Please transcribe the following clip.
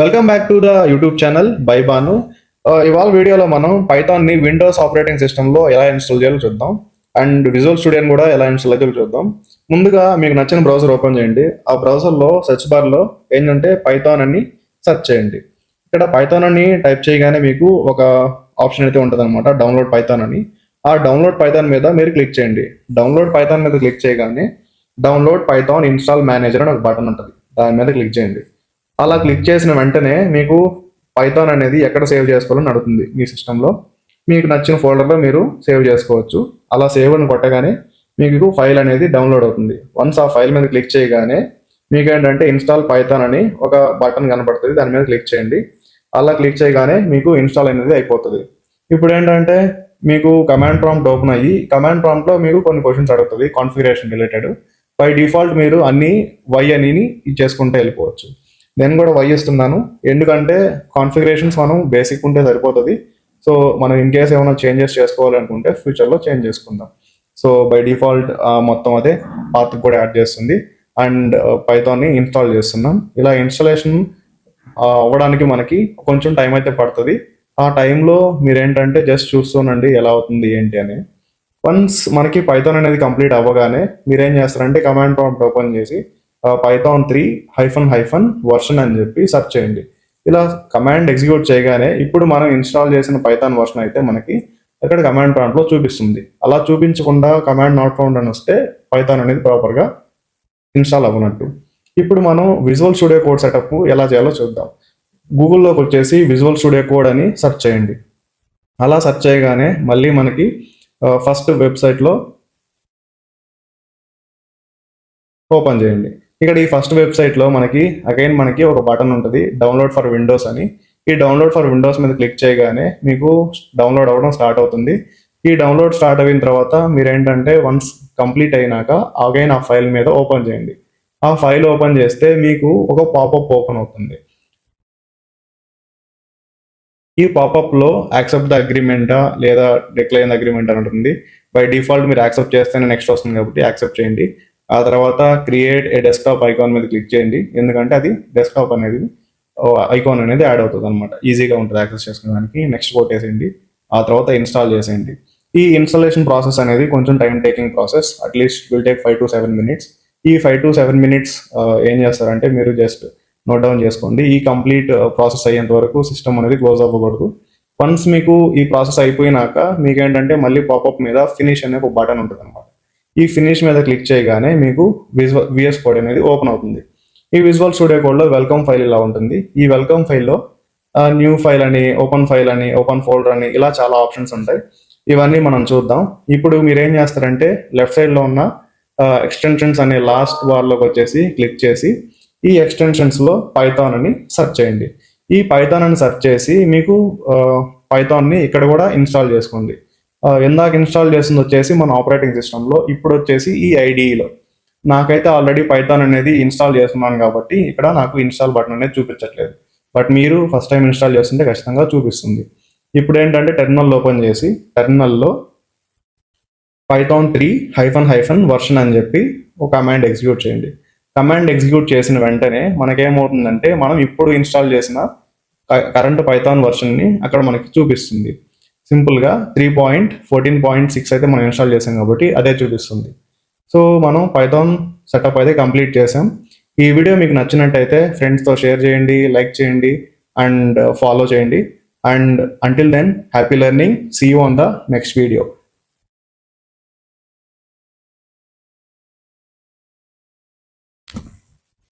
Welcome back to the YouTube channel by Banu. ఇవాళ వీడియోలో మనం పైథాన్ని విండోస్ ఆపరేటింగ్ సిస్టంలో ఎలా ఇన్స్టాల్ చేయాలో చూద్దాం. అండ్ విజువల్ స్టూడియోని కూడా ఎలా ఇన్స్టాల్ చేయాలో చూద్దాం. ముందుగా మీకు నచ్చిన బ్రౌజర్ ఓపెన్ చేయండి. ఆ బ్రౌజర్లో సెర్చ్ బార్లో ఏంటంటే పైథాన్ అని సెర్చ్ చేయండి. ఇక్కడ పైథాన్ అని టైప్ చేయగానే మీకు ఒక ఆప్షన్ అయితే ఉంటుంది అనమాట, డౌన్లోడ్ పైథాన్ అని. ఆ డౌన్లోడ్ పైథాన్ మీద మీరు క్లిక్ చేయండి. డౌన్లోడ్ పైథాన్ మీద క్లిక్ చేయగానే డౌన్లోడ్ పైథాన్ ఇన్స్టాల్ మేనేజర్ అని ఒక బటన్ ఉంటుంది, దాని మీద క్లిక్ చేయండి. అలా క్లిక్ చేసిన వెంటనే మీకు పైథాన్ అనేది ఎక్కడ సేవ్ చేసుకోవాలని అడుగుతుంది మీ సిస్టంలో. మీకు నచ్చిన ఫోల్డర్లో మీరు సేవ్ చేసుకోవచ్చు. అలా సేవ్ అని కొట్టగానే మీకు ఫైల్ అనేది డౌన్లోడ్ అవుతుంది. వన్స్ ఆ ఫైల్ మీద క్లిక్ చేయగానే మీకు ఏంటంటే ఇన్స్టాల్ పైథాన్ అని ఒక బటన్ కనపడుతుంది, దాని మీద క్లిక్ చేయండి. అలా క్లిక్ చేయగానే మీకు ఇన్స్టాల్ అనేది అయిపోతుంది. ఇప్పుడు ఏంటంటే మీకు కమాండ్ ప్రాంప్ట్ ఓపెన్ అయ్యి కమాండ్ ప్రాంప్ట్లో మీకు కొన్ని క్వశ్చన్స్ అడుగుతుంది కాన్ఫిగరేషన్ రిలేటెడ్. బై డిఫాల్ట్ మీరు అన్ని వై అని చేసుకుంటే వెళ్ళిపోవచ్చు. నేను కూడా వై ఇస్తున్నాను, ఎందుకంటే కాన్ఫిగరేషన్స్ మనం బేసిక్ ఉంటే సరిపోతుంది. సో మనం ఇన్ కేస్ ఏమైనా చేంజెస్ చేసుకోవాలనుకుంటే ఫ్యూచర్లో చేంజ్ చేసుకుందాం. సో బై డిఫాల్ట్ మొత్తం అదే పాత్ కూడా యాడ్ చేస్తుంది. అండ్ పైథాన్ని ఇన్స్టాల్ చేస్తున్నాం. ఇలా ఇన్స్టాలేషన్ అవ్వడానికి మనకి కొంచెం టైం అయితే పడుతుంది. ఆ టైంలో మీరేంటంటే జస్ట్ చూస్తూనండి ఎలా అవుతుంది ఏంటి అని. వన్స్ మనకి పైథాన్ అనేది కంప్లీట్ అవ్వగానే మీరేం చేస్తారంటే కమాండ్ ప్రాంప్ట్ ఓపెన్ చేసి పైథాన్ 3 వర్షన్ అని చెప్పి సెర్చ్ చేయండి. ఇలా కమాండ్ ఎగ్జిక్యూట్ చేయగానే ఇప్పుడు మనం ఇన్స్టాల్ చేసిన పైథాన్ వర్షన్ అయితే మనకి అక్కడ కమాండ్ ప్రాంప్ట్లో చూపిస్తుంది. అలా చూపించకుండా కమాండ్ నాట్ ఫౌండ్ అని వస్తే పైథాన్ అనేది ప్రాపర్గా ఇన్స్టాల్ అవ్వనట్టు. ఇప్పుడు మనం విజువల్ స్టూడియో కోడ్ సెటప్ ఎలా చేయాలో చూద్దాం. గూగుల్లోకి వచ్చేసి విజువల్ స్టూడియో కోడ్ అని సెర్చ్ చేయండి. అలా సెర్చ్ చేయగానే మళ్ళీ మనకి ఫస్ట్ వెబ్సైట్లో ఓపెన్ చేయండి. ఇక్కడ ఈ ఫస్ట్ వెబ్సైట్లో మనకి ఒక బటన్ ఉంటుంది, డౌన్లోడ్ ఫర్ విండోస్ అని. ఈ డౌన్లోడ్ ఫర్ విండోస్ మీద క్లిక్ చేయగానే మీకు డౌన్లోడ్ అవ్వడం స్టార్ట్ అవుతుంది. ఈ డౌన్లోడ్ స్టార్ట్ అయిన తర్వాత మీరేంటంటే వన్స్ కంప్లీట్ అయినాక అగైన్ ఆ ఫైల్ మీద ఓపెన్ చేయండి. ఆ ఫైల్ ఓపెన్ చేస్తే మీకు ఒక పాపప్ ఓపెన్ అవుతుంది. ఈ పాపప్లో యాక్సెప్ట్ ద అగ్రిమెంటా లేదా డిక్లైన్ ద అగ్రిమెంట్ అని ఉంటుంది. బై డిఫాల్ట్ మీరు యాక్సెప్ట్ చేస్తేనే నెక్స్ట్ వస్తుంది కాబట్టి యాక్సెప్ట్ చేయండి. ఆ తర్వాత క్రియేట్ ఏ డెస్క్టాప్ ఐకాన్ మీద క్లిక్ చేయండి, ఎందుకంటే అది డెస్క్టాప్ అనేది ఐకాన్ అనేది యాడ్ అవుతుంది అనమాట. ఈజీగా ఉంటుంది యాక్సెస్ చేసుకోవడానికి. నెక్స్ట్ కొట్టేసేయండి. ఆ తర్వాత ఇన్స్టాల్ చేసేయండి. ఈ ఇన్స్టాలేషన్ ప్రాసెస్ అనేది కొంచెం time taking process, at least will take 5 to 7 minutes. ఈ 5 to 7 minutes ఏం చేస్తారంటే మీరు జస్ట్ నోట్ డౌన్ చేసుకోండి. ఈ కంప్లీట్ ప్రాసెస్ అయ్యేంత వరకు సిస్టమ్ అనేది క్లోజ్ అవ్వకూడదు. వన్స్ మీకు ఈ ప్రాసెస్ అయిపోయినాక మీకేంటంటే మళ్ళీ పాపప్ మీద ఫినిష్ అనే ఒక బటన్ ఉంటుంది అనమాట. ఈ ఫినిష్ మీద క్లిక్ చేయగానే మీకు విఎస్ కోడ్ అనేది ఓపెన్ అవుతుంది. ఈ విజువల్ స్టూడియో కోడ్లో వెల్కమ్ ఫైల్ ఇలా ఉంటుంది. ఈ వెల్కమ్ ఫైల్లో న్యూ ఫైల్ అని, ఓపెన్ ఫైల్ అని, ఓపెన్ ఫోల్డర్ అని ఇలా చాలా ఆప్షన్స్ ఉంటాయి. ఇవన్నీ మనం చూద్దాం. ఇప్పుడు మీరు ఏం చేస్తారంటే లెఫ్ట్ సైడ్లో ఉన్న ఎక్స్టెన్షన్స్ అనే లాస్ట్ బార్లోకి వచ్చేసి క్లిక్ చేసి ఈ ఎక్స్టెన్షన్స్లో పైథాన్ అని సెర్చ్ చేయండి. ఈ పైథాన్ అని సెర్చ్ చేసి మీకు పైథాన్ని ఇక్కడ కూడా ఇన్స్టాల్ చేసుకోండి. ఇందాక ఇన్స్టాల్ చేసింది వచ్చేసి మన ఆపరేటింగ్ సిస్టంలో, ఇప్పుడు వచ్చేసి ఈ ఐడిఈలో. నాకైతే ఆల్రెడీ పైథాన్ అనేది ఇన్స్టాల్ చేస్తున్నాను కాబట్టి ఇక్కడ నాకు ఇన్స్టాల్ బటన్ అనేది చూపించట్లేదు. బట్ మీరు ఫస్ట్ టైం ఇన్స్టాల్ చేస్తుంటే ఖచ్చితంగా చూపిస్తుంది. ఇప్పుడు ఏంటంటే టెర్మినల్ ఓపెన్ చేసి టెర్మినల్లో పైథాన్ 3 వర్షన్ అని చెప్పి ఒక కమాండ్ ఎగ్జిక్యూట్ చేయండి. కమాండ్ ఎగ్జిక్యూట్ చేసిన వెంటనే మనకేమవుతుందంటే మనం ఇప్పుడు ఇన్స్టాల్ చేసిన కరెంట్ పైథాన్ వర్షన్ని అక్కడ మనకి చూపిస్తుంది. సింపుల్గా 3.14.6 అయితే మనం ఇన్స్టాల్ చేసాం కాబట్టి అదే చూపిస్తుంది. సో మనం పైథాన్ సెటప్ అయితే కంప్లీట్ చేసాం. ఈ వీడియో మీకు నచ్చినట్టయితే ఫ్రెండ్స్తో షేర్ చేయండి, లైక్ చేయండి అండ్ ఫాలో చేయండి. And until then happy learning, see you on the next video.